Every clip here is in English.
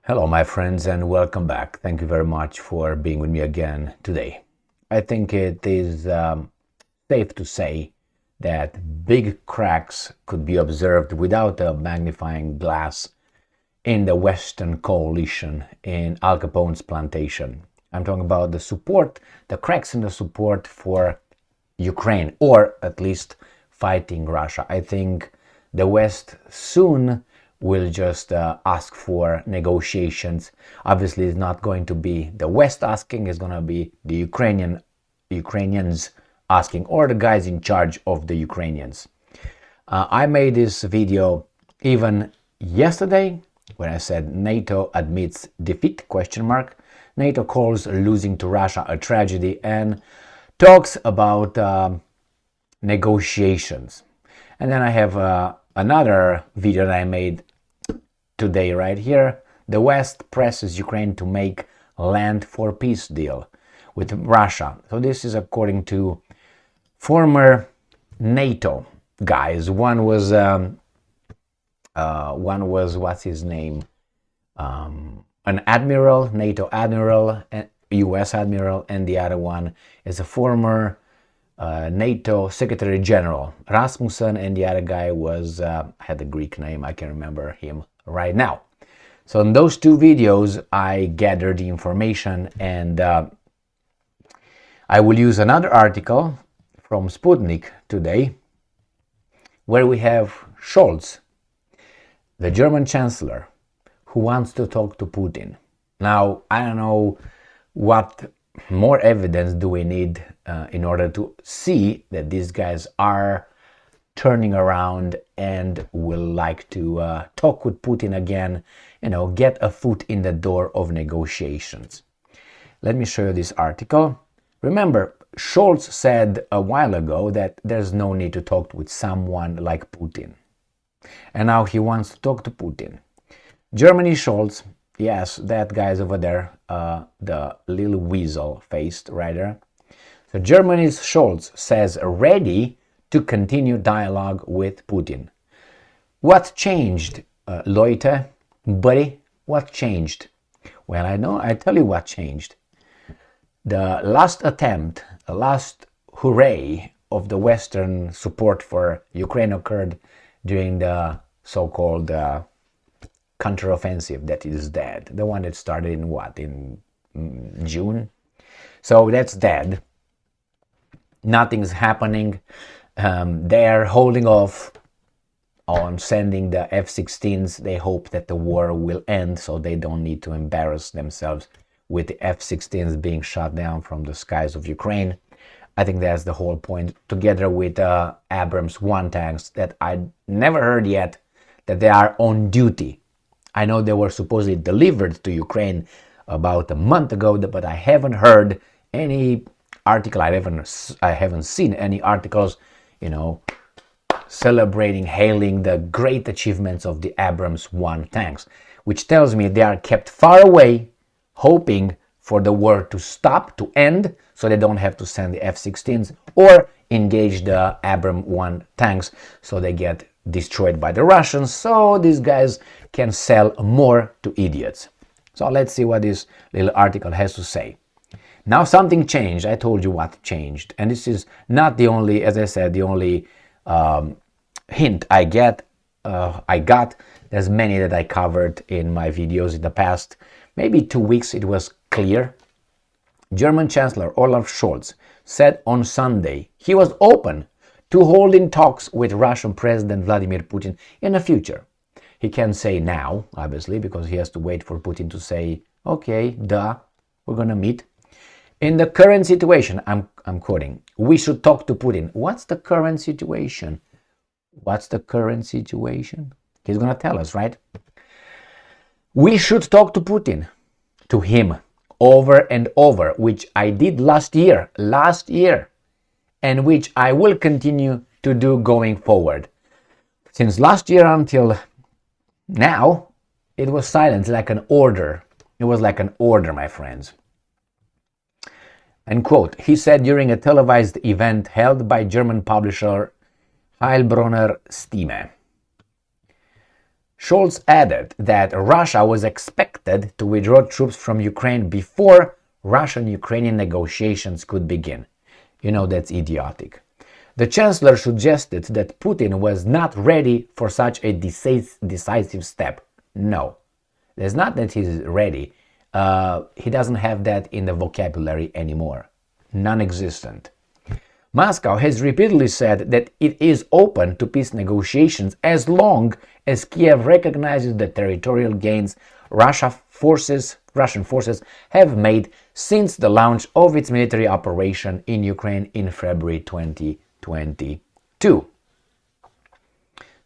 Hello, my friends, and welcome back. Thank you very much for being with me again today. I think it is safe to say that big cracks could be observed without a magnifying glass in the Western coalition in Al Capone's plantation. I'm talking about the cracks in the support for Ukraine, or at least fighting Russia. I think the West soon will just ask for negotiations. Obviously, it's not going to be the West asking, it's going to be the Ukrainians asking, or the guys in charge of the Ukrainians. I made this video even yesterday when I said NATO admits defeat, ? NATO calls losing to Russia a tragedy and talks about negotiations. And then I have another video that I made today right here. The West presses Ukraine to make land for peace deal with Russia. So this is according to former NATO guys. One was what's his name? An admiral, NATO admiral, US admiral, and the other one is a former NATO Secretary General Rasmussen, and the other guy was had a Greek name. I can remember him right now. So in those two videos, I gathered the information, and I will use another article from Sputnik today, where we have Scholz, the German Chancellor, who wants to talk to Putin. Now, I don't know what more evidence do we need in order to see that these guys are turning around and will like to talk with Putin again, get a foot in the door of negotiations. Let me show you this article. Remember, Scholz said a while ago that there's no need to talk with someone like Putin. And now he wants to talk to Putin. Germany Scholz, yes, that guy's over there, the little weasel-faced right there. So Germany's Scholz says ready to continue dialogue with Putin. What changed, Leute, buddy? What changed? Well, I tell you what changed. The last attempt, the last hooray of the Western support for Ukraine occurred during the so-called counteroffensive that is dead. The one that started in June? So that's dead. Nothing's happening. They're holding off on sending the F-16s. They hope that the war will end so they don't need to embarrass themselves with the F-16s being shot down from the skies of Ukraine. I think that's the whole point, together with Abrams 1 tanks that I never heard yet that they are on duty. I know they were supposedly delivered to Ukraine about a month ago, but I haven't heard any article. I haven't seen any articles, celebrating, hailing the great achievements of the Abrams 1 tanks, which tells me they are kept far away, hoping for the war to stop, to end, so they don't have to send the F-16s or engage the Abrams 1 tanks so they get destroyed by the Russians, so these guys can sell more to idiots. So let's see what this little article has to say. Now something changed. I told you what changed, and this is not the only, as I said, the only hint I got. There's many that I covered in my videos in the past. Maybe 2 weeks it was clear. German Chancellor Olaf Scholz said on Sunday he was open to holding talks with Russian President Vladimir Putin in the future. He can't say now, obviously, because he has to wait for Putin to say, okay, we're gonna meet. In the current situation, I'm quoting, we should talk to Putin. What's the current situation? What's the current situation? He's gonna tell us, right? We should talk to Putin, to him, over and over, which I did last year, and which I will continue to do going forward. Since last year until now, it was silence, like an order. It was like an order, my friends. And quote, he said during a televised event held by German publisher Heilbronner Stimme. Scholz added that Russia was expected to withdraw troops from Ukraine before Russian-Ukrainian negotiations could begin. You know, that's idiotic. The chancellor suggested that Putin was not ready for such a decisive step. No, it's not that he's ready. He doesn't have that in the vocabulary anymore. Non-existent. Moscow has repeatedly said that it is open to peace negotiations as long as Kiev recognizes the territorial gains Russian forces have made since the launch of its military operation in Ukraine in February 2022.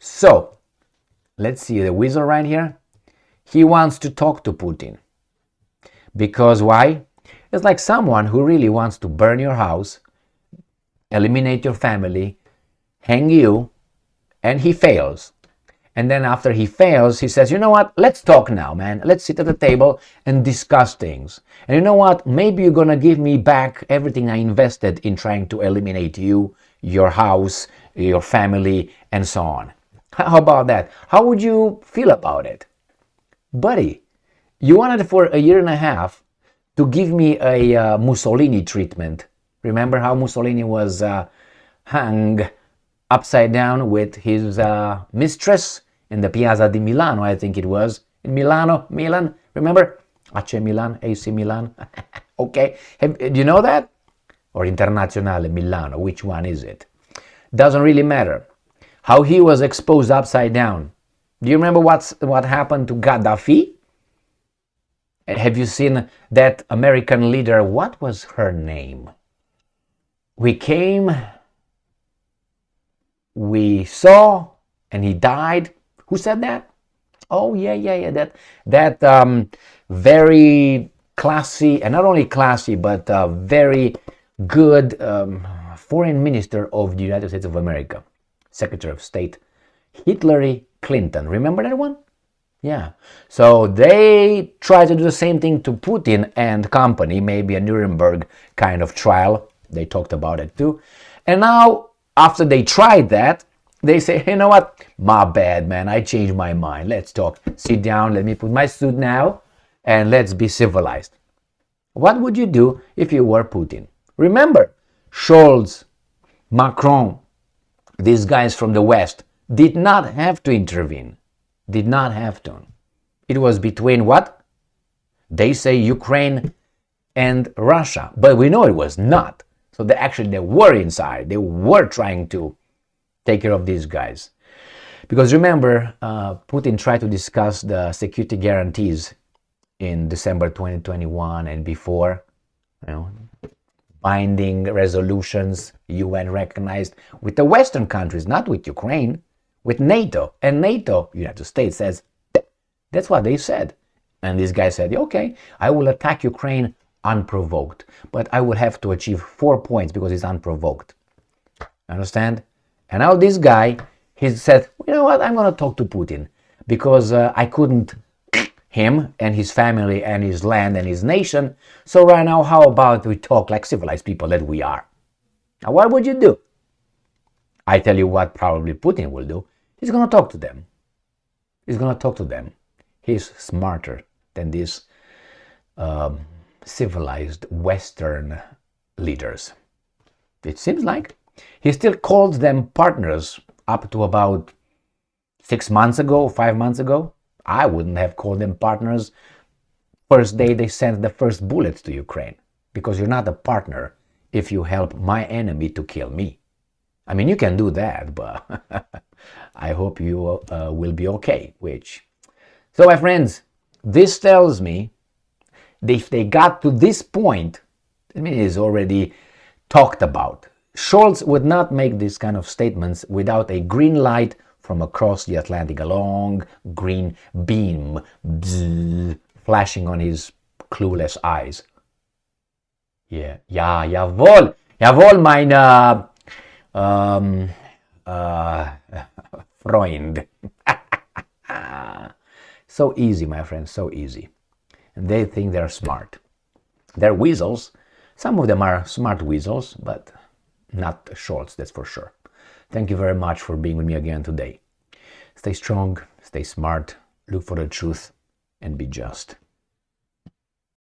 So, let's see the weasel right here. He wants to talk to Putin. Because why? It's like someone who really wants to burn your house, eliminate your family, hang you, and he fails. And then after he fails, he says, you know what, let's talk now, man. Let's sit at the table and discuss things. And you know what, maybe you're gonna give me back everything I invested in trying to eliminate you, your house, your family, and so on. How about that? How would you feel about it? Buddy, you wanted for a year and a half to give me a Mussolini treatment. Remember how Mussolini was hung upside down with his mistress in the Piazza di Milano, I think it was. In Milan, remember? AC Milan, AC Milan. Okay, do you know that? Or Internazionale Milano, which one is it? Doesn't really matter. How he was exposed upside down. Do you remember what happened to Gaddafi? Have you seen that American leader? What was her name? We came, we saw, and he died. Who said that? Oh, yeah. That very classy, and not only classy, but very good foreign minister of the United States of America, Secretary of State, Hillary Clinton. Remember that one? Yeah. So they try to do the same thing to Putin and company, maybe a Nuremberg kind of trial. They talked about it too. And now, after they tried that, they say, you know what? My bad, man. I changed my mind. Let's talk. Sit down. Let me put my suit now and let's be civilized. What would you do if you were Putin? Remember, Scholz, Macron, these guys from the West did not have to intervene. Did not have to. It was between what? They say Ukraine and Russia. But we know it was not. So they were inside. They were trying to take care of these guys. Because remember, Putin tried to discuss the security guarantees in December 2021 and before, binding resolutions UN recognized with the Western countries, not with Ukraine, with NATO. And NATO, United States, says, that's what they said. And this guy said, okay, I will attack Ukraine unprovoked, but I will have to achieve 4 points because it's unprovoked. Understand? And now this guy, he said, you know what, I'm going to talk to Putin because I couldn't him and his family and his land and his nation. So right now, how about we talk like civilized people that we are? Now, what would you do? I tell you what probably Putin will do. He's going to talk to them. He's going to talk to them. He's smarter than these civilized Western leaders. It seems like. He still calls them partners up to about 6 months ago, 5 months ago. I wouldn't have called them partners first day they sent the first bullets to Ukraine, because you're not a partner if you help my enemy to kill me. I mean, you can do that, but I hope you will be okay, So my friends, this tells me that if they got to this point, I mean, it is already talked about. Scholz would not make these kind of statements without a green light from across the Atlantic, a long green beam flashing on his clueless eyes. Yeah, jawohl, mein Freund. So easy, my friends, so easy. And they think they're smart. They're weasels. Some of them are smart weasels, but not Scholz, that's for sure. Thank you very much for being with me again today. Stay strong, stay smart, look for the truth, and be just.